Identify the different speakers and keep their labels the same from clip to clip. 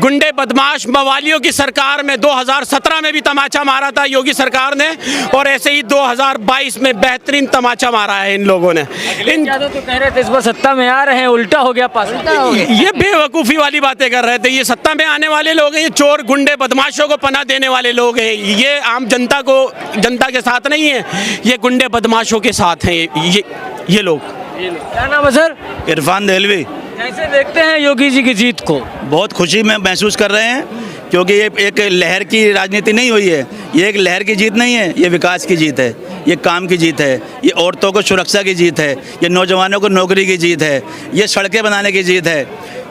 Speaker 1: गुंडे बदमाश मवालियों की सरकार में 2017 में भी तमाचा मारा था योगी सरकार ने, और ऐसे ही 2022 में बेहतरीन तमाचा मारा है इन लोगों ने। इन
Speaker 2: तो कह रहे थे इस बार सत्ता में आ रहे हैं, उल्टा हो गया, पास
Speaker 1: ये बेवकूफ़ी वाली बातें कर रहे थे। ये सत्ता में आने वाले लोग हैं, ये चोर गुंडे बदमाशों को पनाह देने वाले लोग हैं। ये आम जनता के साथ नहीं है, ये गुंडे बदमाशों के साथ हैं ये लोग।
Speaker 2: क्या नाम है सर?
Speaker 3: इरफान देहलवी।
Speaker 2: कैसे देखते हैं योगी जी की जीत को?
Speaker 3: बहुत खुशी में महसूस कर रहे हैं, क्योंकि ये एक लहर की राजनीति नहीं हुई है। ये एक लहर की जीत नहीं है, ये विकास की जीत है, ये काम की जीत है, ये औरतों को सुरक्षा की जीत है, ये नौजवानों को नौकरी की जीत है, ये सड़कें बनाने की जीत है,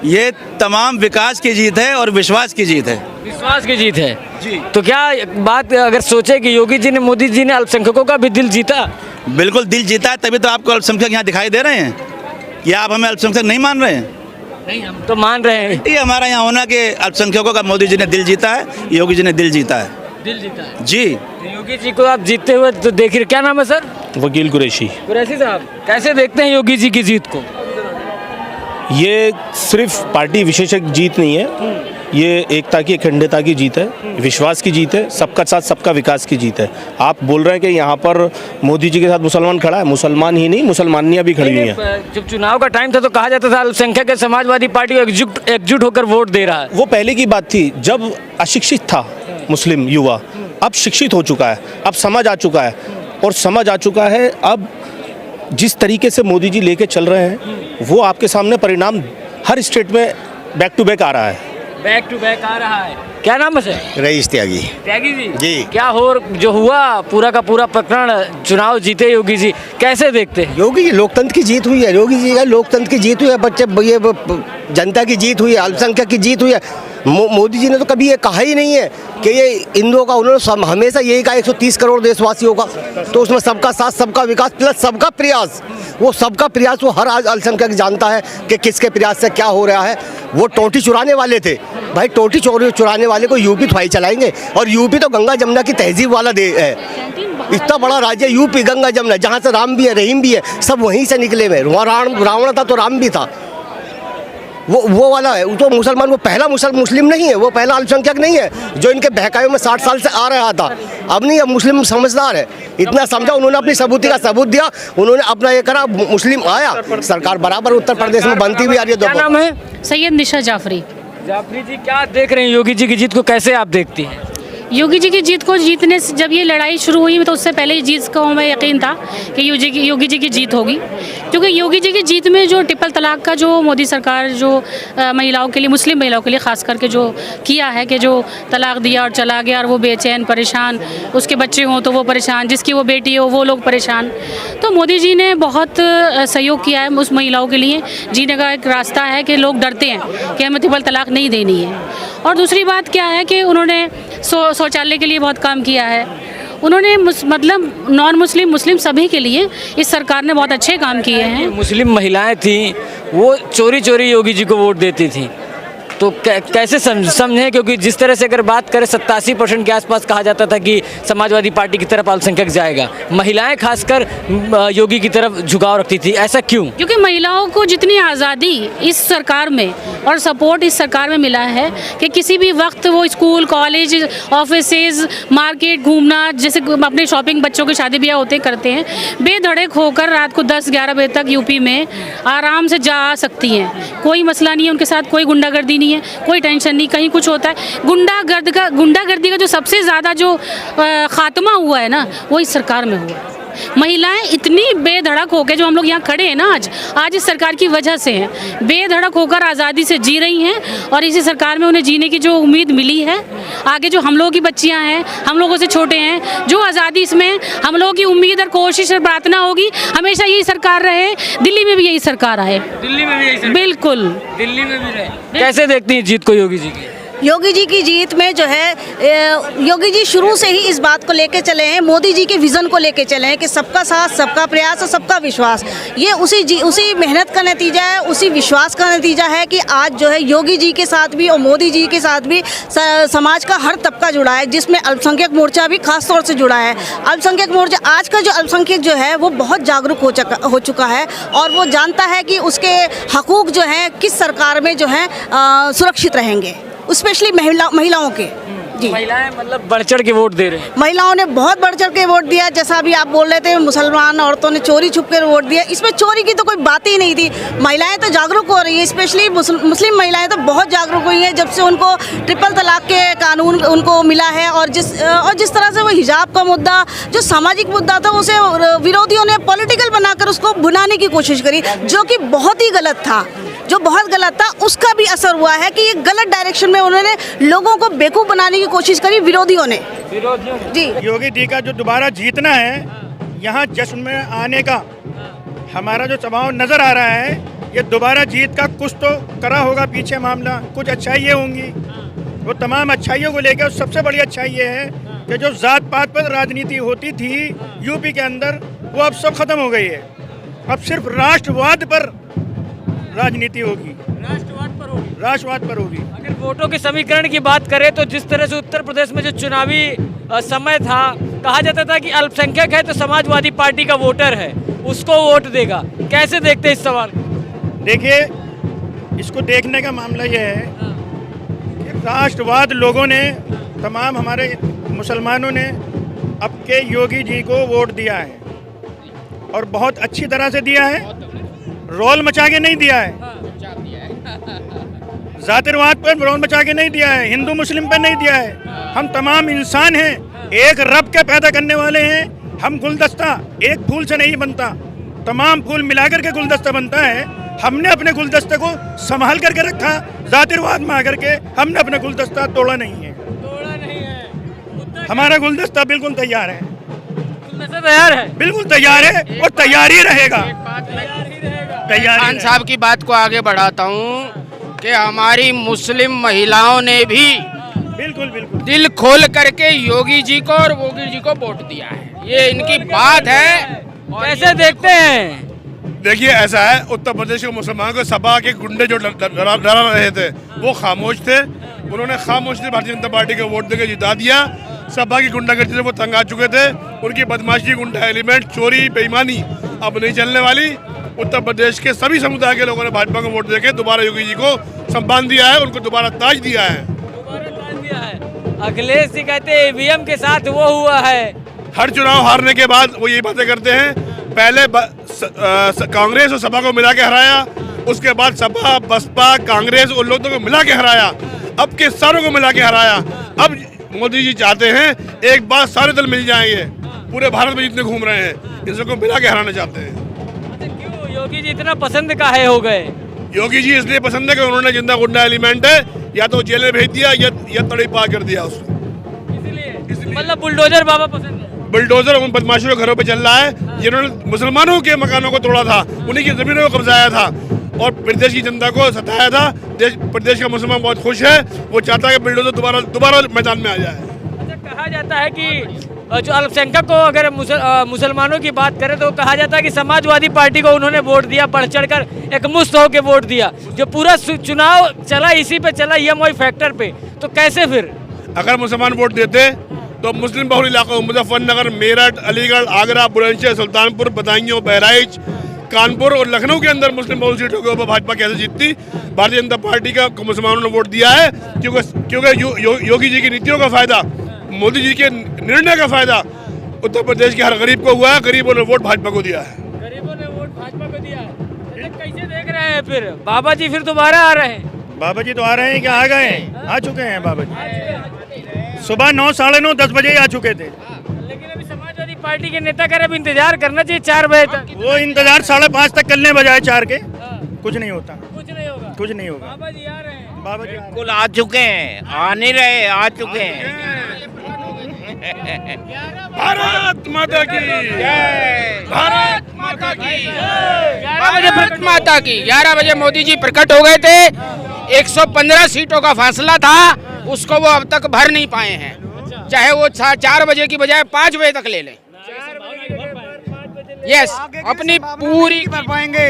Speaker 3: ये तमाम विकास की जीत है और विश्वास की जीत है।
Speaker 2: विश्वास की जीत है
Speaker 3: जी।
Speaker 2: तो क्या बात अगर सोचे कि योगी जी ने, मोदी जी ने अल्पसंख्यकों का भी दिल जीता?
Speaker 3: बिल्कुल दिल जीता है, तभी तो आपको अल्पसंख्यक यहाँ दिखाई दे रहे हैं। क्या आप हमें अल्पसंख्यक नहीं मान रहे हैं?
Speaker 2: नहीं, हम तो मान रहे हैं।
Speaker 3: ये हमारा यहाँ होना कि अल्पसंख्यकों का मोदी जी ने दिल जीता है, योगी जी ने दिल जीता है।
Speaker 2: दिल जीता है
Speaker 3: जी।
Speaker 2: तो योगी जी को आप जीतते हुए तो देख रहे। क्या नाम है सर?
Speaker 4: वकील कुरैशी।
Speaker 2: कुरैशी साहब, कैसे देखते हैं योगी जी की जीत को?
Speaker 4: ये सिर्फ पार्टी विशेषज्ञ जीत नहीं है, ये एकता की अखंडता की जीत है, विश्वास की जीत है, सबका साथ सबका विकास की जीत है। आप बोल रहे हैं कि यहाँ पर मोदी जी के साथ मुसलमान खड़ा है, मुसलमान ही नहीं मुसलमानियाँ भी खड़ी हुई हैं।
Speaker 2: जब चुनाव का टाइम था तो कहा जाता था अल्पसंख्यक समाजवादी पार्टी को एकजुट होकर वोट दे रहा है।
Speaker 4: वो पहले की बात थी, जब अशिक्षित था मुस्लिम युवा, अब शिक्षित हो चुका है, अब समझ आ चुका है, और समझ आ चुका है अब जिस तरीके से मोदी जी लेके चल रहे हैं वो आपके सामने परिणाम हर स्टेट में बैक टू बैक आ रहा है।
Speaker 2: बैक टू बैक आ रहा है। क्या नाम है सर?
Speaker 5: रईस त्यागी।
Speaker 2: त्यागी जी
Speaker 5: जी।
Speaker 2: क्या हो जो हुआ पूरा का पूरा प्रकरण, चुनाव जीते योगी जी, कैसे देखते हैं?
Speaker 5: योगी जी लोकतंत्र की जीत हुई है, योगी जी का लोकतंत्र की जीत हुई है, बच्चे ये जनता की जीत हुई है, अल्पसंख्यक की जीत हुई है। मोदी जी ने तो कभी ये कहा ही नहीं है कि ये हिंदुओं का, उन्होंने हमेशा यही कहा 130 करोड़ देशवासियों का, तो उसमें सबका साथ सबका विकास प्लस सबका प्रयास, वो सबका प्रयास वो हर अल्पसंख्यक जानता है कि किसके प्रयास से क्या हो रहा है। वो टोटी चुराने वाले थे भाई, टोटी चुराने वाले को यूपी थोड़ी चलाएंगे, और यूपी तो गंगा जमुना की तहजीब वाला है। इतना बड़ा राज्य यूपी, गंगा जमुना, जहाँ से राम भी है रहीम भी है, सब वहीं से निकले हुए। वहाँ रावण था तो राम भी था, वो वाला है। तो मुसलमान वो पहला मुस्लिम नहीं है, वो पहला अल्पसंख्यक नहीं है जो इनके बहकावे में 60 साल से आ रहा था। अब नहीं, अब मुस्लिम समझदार है, इतना समझा, उन्होंने अपनी सबूती का सबूत दिया, उन्होंने अपना ये करा, मुस्लिम आया, सरकार बराबर उत्तर प्रदेश में बनती हुई आ रही है।
Speaker 2: क्या नाम है?
Speaker 6: सैयद निशा जाफरी।
Speaker 2: जाफरी जी, क्या देख रहे हैं योगी जी की जीत को, कैसे आप देखती हैं?
Speaker 6: योगी जी की जीत को जीतने से, जब ये लड़ाई शुरू हुई तो उससे पहले ही जीत को हमें यकीन था कि योगी जी की जीत होगी, क्योंकि योगी जी की जीत में जो ट्रिपल तलाक का जो मोदी सरकार जो महिलाओं के लिए, मुस्लिम महिलाओं के लिए ख़ास करके जो किया है कि जो तलाक दिया और चला गया, और वो बेचैन परेशान, उसके बच्चे हों तो वो परेशान, जिसकी वो बेटी हो वो लोग परेशान, तो मोदी जी ने बहुत सहयोग किया है उस महिलाओं के लिए। जीने का एक रास्ता है कि लोग डरते हैं कि हमें ट्रिपल तलाक नहीं देनी है। और दूसरी बात क्या है कि उन्होंने शौचालय के लिए बहुत काम किया है। उन्होंने मतलब नॉन मुस्लिम, मुस्लिम सभी के लिए इस सरकार ने बहुत अच्छे काम किए हैं।
Speaker 2: मुस्लिम महिलाएं थीं, वो चोरी चोरी योगी जी को वोट देती थीं, तो कैसे समझें? क्योंकि जिस तरह से अगर बात करें 87% के आसपास कहा जाता था कि समाजवादी पार्टी की तरफ अल्पसंख्यक जाएगा, महिलाएं खासकर योगी की तरफ झुकाव रखती थी, ऐसा क्यों?
Speaker 6: क्योंकि महिलाओं को जितनी आज़ादी इस सरकार में और सपोर्ट इस सरकार में मिला है कि किसी भी वक्त वो स्कूल, कॉलेज, ऑफिसेज, मार्केट घूमना, जैसे अपने शॉपिंग, बच्चों के शादी ब्याह होते करते हैं, बेधड़क होकर रात को 10-11 बजे तक यूपी में आराम से जा सकती हैं। कोई मसला नहीं है उनके साथ, कोई गुंडागर्दी नहीं है, कोई टेंशन नहीं, कहीं कुछ होता है। गुंडागर्दी का जो सबसे ज़्यादा जो खात्मा हुआ है ना, वो इस सरकार में हुआ है। महिलाएं इतनी बेधड़क होकर, जो हम लोग यहाँ खड़े हैं ना आज इस सरकार की वजह से हैं, बेधड़क होकर आज़ादी से जी रही हैं, और इसी सरकार में उन्हें जीने की जो उम्मीद मिली है, आगे जो हम लोगों की बच्चियाँ हैं, हम लोगों से छोटे हैं, जो आज़ादी इसमें हम लोगों की उम्मीद और कोशिश और प्रार्थना होगी हमेशा यही सरकार रहे, दिल्ली में भी यही सरकार आए।
Speaker 2: दिल्ली में भी यही सरकार? बिल्कुल, दिल्ली में भी रहे। कैसे देखती हैं जीत को योगी जी की?
Speaker 7: योगी जी की जीत में जो है, योगी जी शुरू से ही इस बात को लेके चले हैं, मोदी जी के विज़न को लेके चले हैं कि सबका साथ सबका प्रयास और सबका विश्वास। ये उसी मेहनत का नतीजा है, उसी विश्वास का नतीजा है कि आज जो है योगी जी के साथ भी और मोदी जी के साथ भी समाज का हर तबका जुड़ा है, जिसमें अल्पसंख्यक मोर्चा भी खास तौर से जुड़ा है। अल्पसंख्यक मोर्चा, आज का जो अल्पसंख्यक जो है वो बहुत जागरूक हो चुका है, और वो जानता है कि उसके हकूक़ जो हैं किस सरकार में जो है सुरक्षित रहेंगे। स्पेशली महिलाओं के। जी,
Speaker 2: महिलाएं मतलब बढ़ चढ़ के वोट दे रहे हैं।
Speaker 7: महिलाओं ने बहुत बढ़ चढ़ के वोट दिया। जैसा अभी आप बोल रहे थे मुसलमान औरतों ने चोरी छुप कर वोट दिया, इसमें चोरी की तो कोई बात ही नहीं थी। महिलाएं तो जागरूक हो रही है, स्पेशली मुस्लिम महिलाएं तो बहुत जागरूक हुई हैं जब से उनको ट्रिपल तलाक के कानून उनको मिला है। और जिस तरह से वो हिजाब का मुद्दा जो सामाजिक मुद्दा था उसे विरोधियों ने पॉलिटिकल बनाकर उसको भुनाने की कोशिश करी, जो कि बहुत ही गलत था, उसका भी असर हुआ है कि ये गलत डायरेक्शन में उन्होंने लोगों को बेवकूफ़ बनाने की कोशिश करी विरोधियों ने। जी,
Speaker 8: योगी जी का जो दोबारा जीतना है, यहाँ जश्न में आने का हमारा जो स्वभाव नज़र आ रहा है, ये दोबारा जीत का कुछ तो करा होगा पीछे मामला, कुछ अच्छाइयाँ होंगी। वो तमाम अच्छाइयों को लेकर सबसे बड़ी अच्छाई ये है कि जो जात पात पर राजनीति होती थी यूपी के अंदर, वो अब सब खत्म हो गई है। अब सिर्फ राष्ट्रवाद पर राजनीति होगी, राष्ट्रवाद पर होगी।
Speaker 2: अगर वोटों के समीकरण की बात करें तो जिस तरह से उत्तर प्रदेश में जो चुनावी समय था, कहा जाता था कि अल्पसंख्यक है तो समाजवादी पार्टी का वोटर है, उसको वोट देगा। कैसे देखते हैं इस सवाल को?
Speaker 8: देखिए, इसको देखने का मामला ये है कि राष्ट्रवाद लोगों ने, तमाम हमारे मुसलमानों ने अब के योगी जी को वोट दिया है और बहुत अच्छी तरह से दिया है, रोल मचा के नहीं दिया है, जातिरवाद पर रोल मचा के नहीं दिया है, हिंदू मुस्लिम पर नहीं दिया है। हम तमाम इंसान हैं, एक रब के पैदा करने वाले हैं। हम गुलदस्ता एक फूल से नहीं बनता, तमाम फूल मिलाकर के गुलदस्ता बनता है। हमने अपने गुलदस्ते को संभाल करके रखा, जातिरवाद में आकर के हमने अपना गुलदस्ता तोड़ा नहीं है। हमारा गुलदस्ता बिल्कुल तैयार है, बिल्कुल तैयार है और तैयार ही रहेगा।
Speaker 9: खान साहब की बात को आगे बढ़ाता हूँ कि हमारी मुस्लिम महिलाओं ने भी
Speaker 8: बिल्कुल
Speaker 9: दिल खोल करके योगी जी को और योगी जी को वोट दिया है। ये इनकी बात है।
Speaker 2: कैसे देखते हैं?
Speaker 10: देखिए, ऐसा है, उत्तर प्रदेश के मुसलमानों को सपा के गुंडे जो डरा रहे थे वो खामोश थे। उन्होंने खामोशी भारतीय जनता पार्टी को वोट देकर जिता दिया। सपा की गुंडागर्दी से वो तंग आ चुके थे। उनकी बदमाशी, गुंडा एलिमेंट, चोरी, बेईमानी अब नहीं चलने वाली। उत्तर प्रदेश के सभी समुदाय के लोगों ने भाजपा को वोट देकर दोबारा योगी जी को सम्मान दिया है, उनको दोबारा ताज दिया है।
Speaker 2: अखिलेश जी कहते हैं ईवीएम के साथ वो हुआ है।
Speaker 10: हर चुनाव हारने के बाद वो यही बातें करते हैं। पहले कांग्रेस और सपा को मिला के हराया, उसके बाद सपा, बसपा, कांग्रेस उन लोगों को मिला के हराया, अब के सारों को मिला के हराया। अब मोदी जी चाहते हैं एक बार सारे दल मिल जाएंगे, पूरे भारत में जितने घूम रहे हैं, इन सबको मिला के हराना चाहते हैं।
Speaker 2: क्यों योगी जी इतना पसंद काहे हो गए?
Speaker 10: योगी जी इसलिए पसंद है कि उन्होंने जिंदा गुंडा एलिमेंट है, या तो जेल में भेज दिया या तड़ी पार कर दिया उसको।
Speaker 2: इसलिए मतलब बुलडोजर बाबा पसंद है।
Speaker 10: बुलडोजर उन बदमाशों के घरों पे चल रहा है जिन्होंने मुसलमानों के मकानों को तोड़ा था, उन्हीं की जमीनों को कब्जाया था और प्रदेश की जनता को सताया था। प्रदेश का मुसलमान बहुत खुश है, वो चाहता है कि बुलडोजर दोबारा मैदान में आ जाए।
Speaker 2: कहा जाता है कि जो अल्पसंख्यक को अगर मुसलमानों की बात करें तो कहा जाता है कि समाजवादी पार्टी को उन्होंने वोट दिया, बढ़ चढ़कर एकमुश्त होकर वोट दिया। जो पूरा चुनाव चला इसी पे चला, EMI फैक्टर पे, तो कैसे फिर?
Speaker 10: अगर मुसलमान वोट देते तो मुस्लिम बहुल इलाकों मुजफ्फरनगर, मेरठ, अलीगढ़, आगरा, बुलंदशहर, सुल्तानपुर, बदायूं, बहराइच, कानपुर और लखनऊ के अंदर मुस्लिम बहुल सीटों के ऊपर भाजपा कैसे जीतती? भारतीय जनता पार्टी का मुसलमानों ने वोट दिया है क्योंकि योगी जी की नीतियों का फायदा, मोदी जी के निर्णय का फायदा उत्तर प्रदेश के हर गरीब को हुआ है। गरीबों ने वोट भाजपा को दिया है।
Speaker 2: गरीबों ने वोट भाजपा को दिया है। कैसे देख रहे हैं फिर बाबा जी फिर दोबारा आ रहे हैं?
Speaker 8: बाबा जी तो आ रहे हैं कि आ गए हैं? आ चुके हैं बाबा जी। सुबह 9, साढ़े 9, 10 बजे ही आ चुके थे।
Speaker 2: लेकिन अभी समाजवादी पार्टी के नेता कह रहे इंतजार करना चाहिए 4 बजे तक।
Speaker 8: वो इंतजार 5:30 तक करने बजाय 4 के, कुछ नहीं होता,
Speaker 2: कुछ नहीं होगा,
Speaker 8: कुछ नहीं होगा।
Speaker 2: बाबा जी आ रहे हैं।
Speaker 8: बाबा जी
Speaker 9: बिल्कुल आ चुके हैं, आ नहीं रहे, आ चुके हैं।
Speaker 10: भारत माता की जय,
Speaker 9: भारत माता की 11 माता की 11 बजे मोदी जी प्रकट हो गए थे। 115 सीटों का फासला था, उसको वो अब तक भर नहीं पाए हैं। चाहे वो 4 बजे की बजाय 5 बजे तक ले लें। यस, अपनी पूरी
Speaker 8: कर पाएंगे।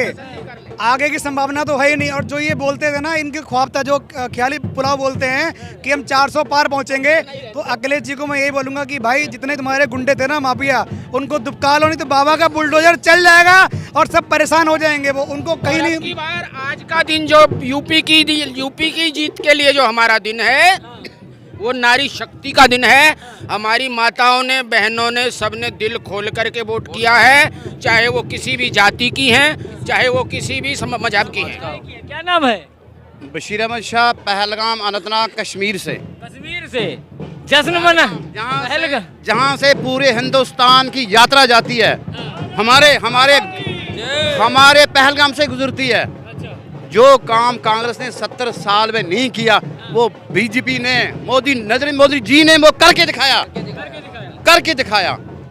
Speaker 8: आगे की संभावना तो है ही नहीं। और जो ये बोलते थे ना, इनके ख्वाब था, जो ख्याली पुलाव बोलते हैं कि हम 400 पार पहुंचेंगे, तो अखिलेश जी को मैं यही बोलूँगा कि भाई जितने तुम्हारे गुंडे थे ना माफिया, उनको दुबका लो, नहीं तो बाबा का बुलडोजर चल जाएगा और सब परेशान हो जाएंगे। वो उनको कहीं नहीं।
Speaker 9: की बार आज का दिन जो यूपी की जीत के लिए जो हमारा दिन है, वो नारी शक्ति का दिन है। हमारी माताओं ने, बहनों ने, सबने दिल खोल करके वोट किया है, चाहे वो किसी भी जाति की हैं, चाहे वो किसी भी मजहब की हैं।
Speaker 2: क्या नाम है?
Speaker 11: बशीर अहमद शाह, पहलगाम, अनंतनाग, कश्मीर से।
Speaker 2: कश्मीर से जश्न मना
Speaker 11: जहाँ से पूरे हिंदुस्तान की यात्रा जाती है, हमारे पहलगाम से गुजरती है। जो काम कांग्रेस ने 70 साल में नहीं किया, वो बीजेपी ने, नरेंद्र मोदी जी ने वो करके दिखाया।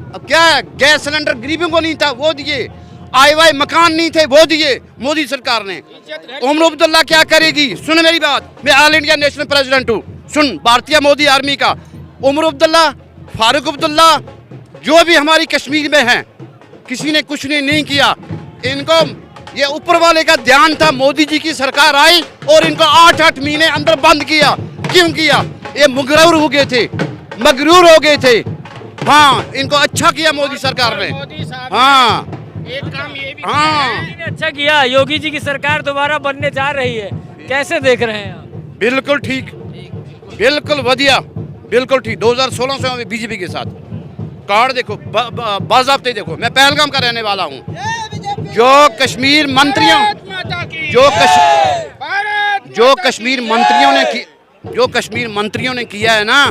Speaker 11: अब क्या है, गैस सिलेंडर गरीबों को नहीं था, वो दिए। आईवाई मकान नहीं थे, वो दिए मोदी सरकार ने। उमर अब्दुल्ला क्या करेगी? सुन मेरी बात, मैं ऑल इंडिया नेशनल प्रेसिडेंट हूँ, सुन, भारतीय मोदी आर्मी का। उमर अब्दुल्ला, फारूक अब्दुल्ला, जो भी हमारी कश्मीर में हैं, किसी ने कुछ नहीं किया। इनको ये ऊपर वाले का ध्यान था, मोदी जी की सरकार आई और इनको 8-8 महीने अंदर बंद किया। क्यों किया? ये मगरूर हो गए थे। हाँ, इनको अच्छा किया मोदी सरकार ने। हाँ,
Speaker 9: एक काम ये भी
Speaker 2: ने अच्छा किया। योगी जी की सरकार दोबारा बनने जा रही है, कैसे देख रहे हैं आप?
Speaker 11: बिल्कुल ठीक, बिल्कुल बढ़िया, बिल्कुल ठीक। 2016 से हमें बीजेपी के साथ कार्ड देखो, बाज़ाब्ते देखो। मैं पहलगाम का रहने वाला हूँ। जो कश्मीर मंत्रियों ने किया है ना,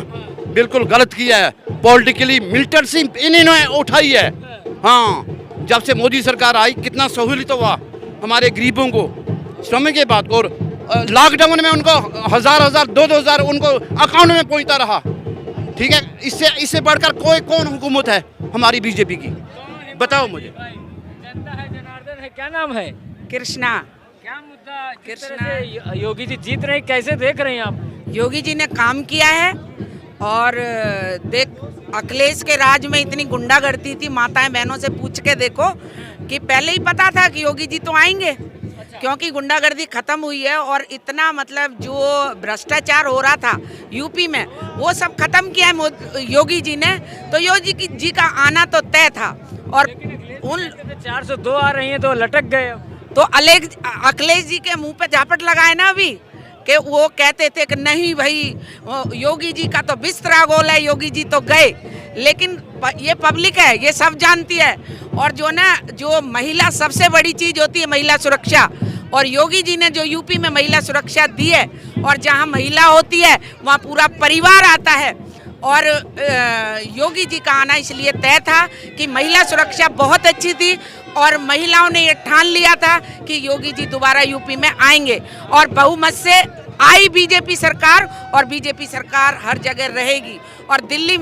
Speaker 11: बिल्कुल गलत किया है। पॉलिटिकली मिलिटेंसी इन्होंने उठाई है। हाँ, जब से मोदी सरकार आई, कितना सहूलियत हुआ हमारे गरीबों को समय के बाद। और लॉकडाउन में उनको 1000 2,000 उनको अकाउंट में पहुंचता रहा। ठीक है, इससे बढ़कर कौन हुकूमत है हमारी बीजेपी की? बताओ मुझे।
Speaker 2: जनता है, जनार्दन है, क्या नाम है?
Speaker 12: कृष्णा।
Speaker 2: क्या मुद्दा, किस तरह से योगी जी जीत रहे हैं, कैसे देख रहे हैं आप?
Speaker 12: योगी जी ने काम किया है। और देख, अखिलेश के राज में इतनी गुंडागर्दी थी, माताएं बहनों से पूछ के देखो कि पहले ही पता था कि योगी जी तो आएंगे, क्योंकि गुंडागर्दी खत्म हुई है। और इतना मतलब जो भ्रष्टाचार हो रहा था यूपी में, वो सब खत्म किया है योगी जी ने। तो योगी जी का आना तो तय था। और उन
Speaker 2: 402 आ रही हैं तो लटक गए।
Speaker 12: तो अखिलेश जी के मुंह पे झापट लगाए ना अभी, कि वो कहते थे कि नहीं भाई, योगी जी का तो बिस्तरा गोल है, योगी जी तो गए। लेकिन ये पब्लिक है, ये सब जानती है। और जो महिला, सबसे बड़ी चीज़ होती है महिला सुरक्षा। और योगी जी ने जो यूपी में महिला सुरक्षा दी है, और जहाँ महिला होती है वहाँ पूरा परिवार आता है। और योगी जी का आना इसलिए तय था कि महिला सुरक्षा बहुत अच्छी थी, और महिलाओं ने ये ठान लिया था कि योगी जी दोबारा यूपी में आएंगे। और बहुमत से आई बीजेपी सरकार, और बीजेपी सरकार हर जगह रहेगी। और दिल्ली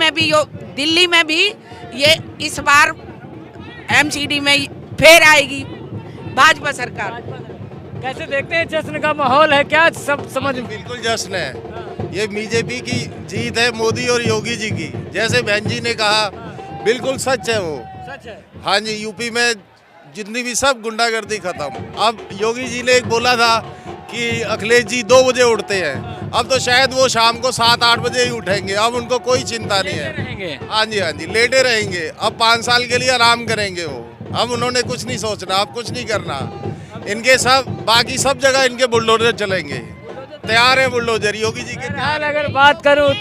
Speaker 12: में भी ये इस बार एमसीडी में फिर आएगी भाजपा सरकार।
Speaker 2: कैसे देखते हैं? जश्न का माहौल है क्या? सब समझ,
Speaker 13: बिल्कुल जश्न है। ये बीजेपी की जीत है, मोदी और योगी जी की। जैसे बहन जी ने कहा, बिल्कुल सच है वो।
Speaker 2: सच है।
Speaker 13: हाँ जी, यूपी में जितनी भी सब गुंडागर्दी खत्म। अब योगी जी ने एक बोला था कि अखिलेश जी 2 बजे उठते हैं, अब तो शायद वो शाम को 7-8 बजे ही उठेंगे। अब उनको कोई चिंता नहीं है। हाँ जी, लेटे रहेंगे। अब 5 साल के लिए आराम करेंगे वो। अब उन्होंने कुछ नहीं सोचना, अब कुछ नहीं करना। इनके बाकी सब जगह इनके बुलडोजर चलेंगे, तैयार है बुलडोजर योगी जी के।
Speaker 2: अगर बात करूँ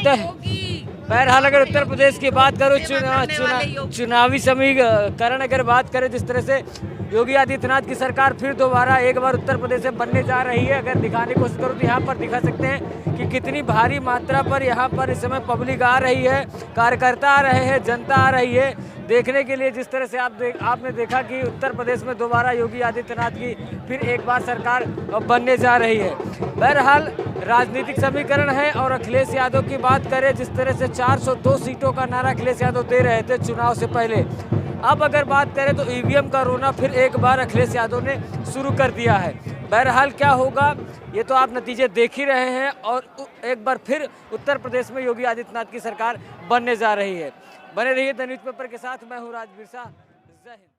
Speaker 2: बहरहाल अगर उत्तर प्रदेश की बात करूँ, चुनावी समीकरण अगर बात करें, जिस तरह से योगी आदित्यनाथ की सरकार फिर दोबारा एक बार उत्तर प्रदेश में बनने जा रही है, अगर दिखाने की कोशिश करूँ तो यहाँ पर दिखा सकते हैं कि कितनी भारी मात्रा पर यहाँ पर इस समय पब्लिक आ रही है, कार्यकर्ता आ रहे हैं, जनता आ रही है देखने के लिए। जिस तरह से आपने देखा कि उत्तर प्रदेश में दोबारा योगी आदित्यनाथ की फिर एक बार सरकार बनने जा रही है। बहरहाल राजनीतिक समीकरण है। और अखिलेश यादव की बात करें, जिस तरह से 402 सीटों का नारा अखिलेश यादव दे रहे थे चुनाव से पहले, अब अगर बात करें तो ईवीएम का रोना फिर एक बार अखिलेश यादव ने शुरू कर दिया है। बहरहाल क्या होगा ये तो आप नतीजे देख ही रहे हैं। और एक बार फिर उत्तर प्रदेश में योगी आदित्यनाथ की सरकार बनने जा रही है। बने रहिए द न्यूज़पेपर के साथ। मैं हूँ राजवीर शाह। जय हिंद।